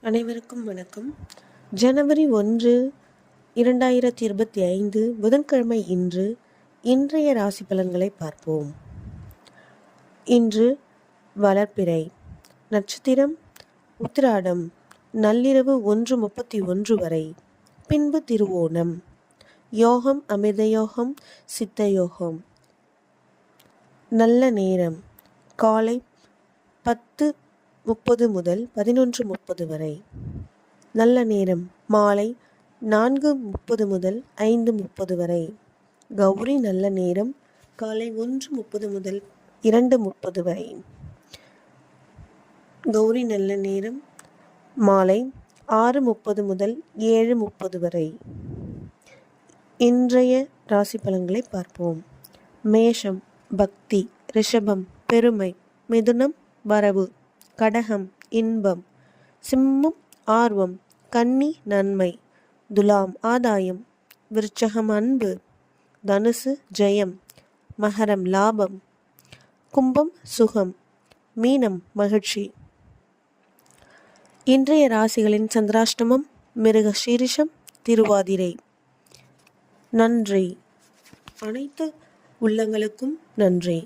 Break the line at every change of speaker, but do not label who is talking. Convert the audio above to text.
அனைவருக்கும் வணக்கம். ஜனவரி 1, 2025 புதன்கிழமை இன்றைய ராசி பலன்களை பார்ப்போம். இன்று வளர்பிறை, நட்சத்திரம் உத்திராடம், நள்ளிரவு 1:31 வரை, பின்பு திருவோணம். யோகம் அமிர்த யோகம், சித்த யோகம். நல்ல நேரம் காலை 10:30 முதல் 11:30 வரை. நல்ல நேரம் மாலை 4:30 முதல் 5:30 வரை. கௌரி நல்ல நேரம் காலை 1:30 முதல் 2:30 வரை. கௌரி நல்ல நேரம் மாலை 6:30 முதல் 7:30 வரை. இன்றைய ராசி பலன்களை பார்ப்போம். மேஷம் பக்தி, ரிஷபம் பெருமை, மிதுனம் வரவு, கடகம் இன்பம், சிம்மம் ஆர்வம், கன்னி நன்மை, துலாம் ஆதாயம், விருச்சகம் அன்பு, தனுசு ஜெயம், மகரம் லாபம், கும்பம் சுகம், மீனம் மகிழ்ச்சி. இன்றைய ராசிகளின் சந்திராஷ்டமம் மிருக சீரிஷம், திருவாதிரை. நன்றி. அனைத்து உள்ளங்களுக்கும் நன்றி.